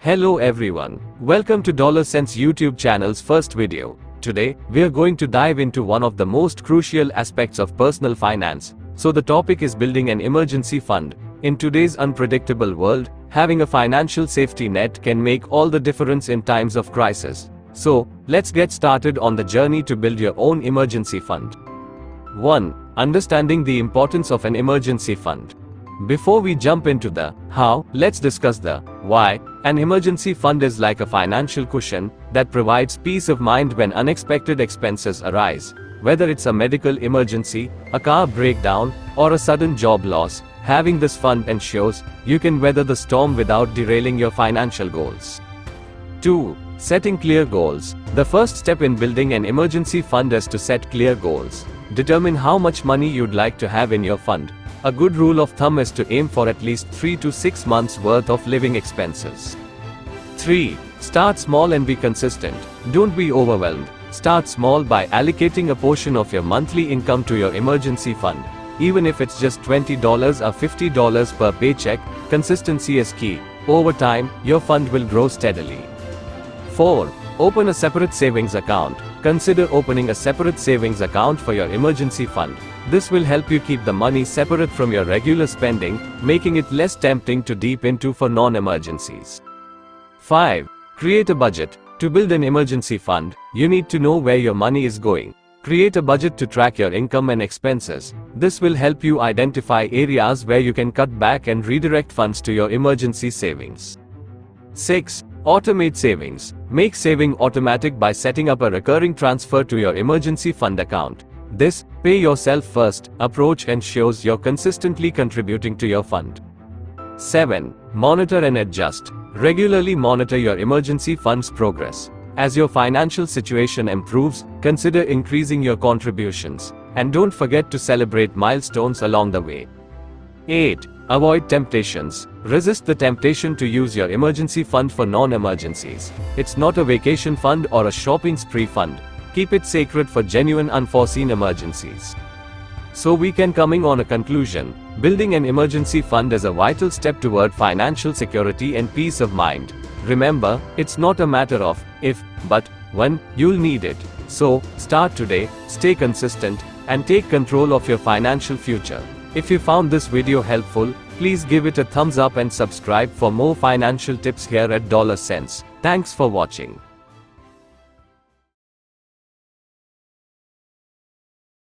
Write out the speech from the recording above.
Hello everyone. Welcome to Dollar Sense YouTube channel's first video. Today, we are going to dive into one of the most crucial aspects of personal finance. So the topic is building an emergency fund. In today's unpredictable world, having a financial safety net can make all the difference in times of crisis. So, let's get started on the journey to build your own emergency fund. 1. Understanding the importance of an emergency fund. Before we jump into the how, let's discuss the why. An emergency fund is like a financial cushion that provides peace of mind when unexpected expenses arise. Whether it's a medical emergency, a car breakdown, or a sudden job loss, having this fund ensures you can weather the storm without derailing your financial goals. 2. Setting clear goals. The first step in building an emergency fund is to set clear goals. Determine how much money you'd like to have in your fund. A good rule of thumb is to aim for at least 3 to 6 months worth of living expenses. 3. Start small and be consistent. Don't be overwhelmed. Start small by allocating a portion of your monthly income to your emergency fund. Even if it's just $20 or $50 per paycheck, consistency is key. Over time, your fund will grow steadily. 4. Open a separate savings account. Consider opening a separate savings account for your emergency fund. This will help you keep the money separate from your regular spending, making it less tempting to dip into for non-emergencies. 5. Create a budget. To build an emergency fund, you need to know where your money is going. Create a budget to track your income and expenses. This will help you identify areas where you can cut back and redirect funds to your emergency savings. 6. Automate savings. Make saving automatic by setting up a recurring transfer to your emergency fund account. This pay yourself first approach ensures you're consistently contributing to your fund. 7. Monitor and adjust. Regularly monitor your emergency fund's progress. As your financial situation improves, consider increasing your contributions. And don't forget to celebrate milestones along the way. 8. Avoid temptations. Resist the temptation to use your emergency fund for non-emergencies. It's not a vacation fund or a shopping spree fund. Keep it sacred for genuine unforeseen emergencies. So we can coming on a conclusion, building an emergency fund is a vital step toward financial security and peace of mind. Remember, it's not a matter of if, but when you'll need it. So, start today, stay consistent, and take control of your financial future. If you found this video helpful, please give it a thumbs up and subscribe for more financial tips here at Dollar Sense. Thanks for watching.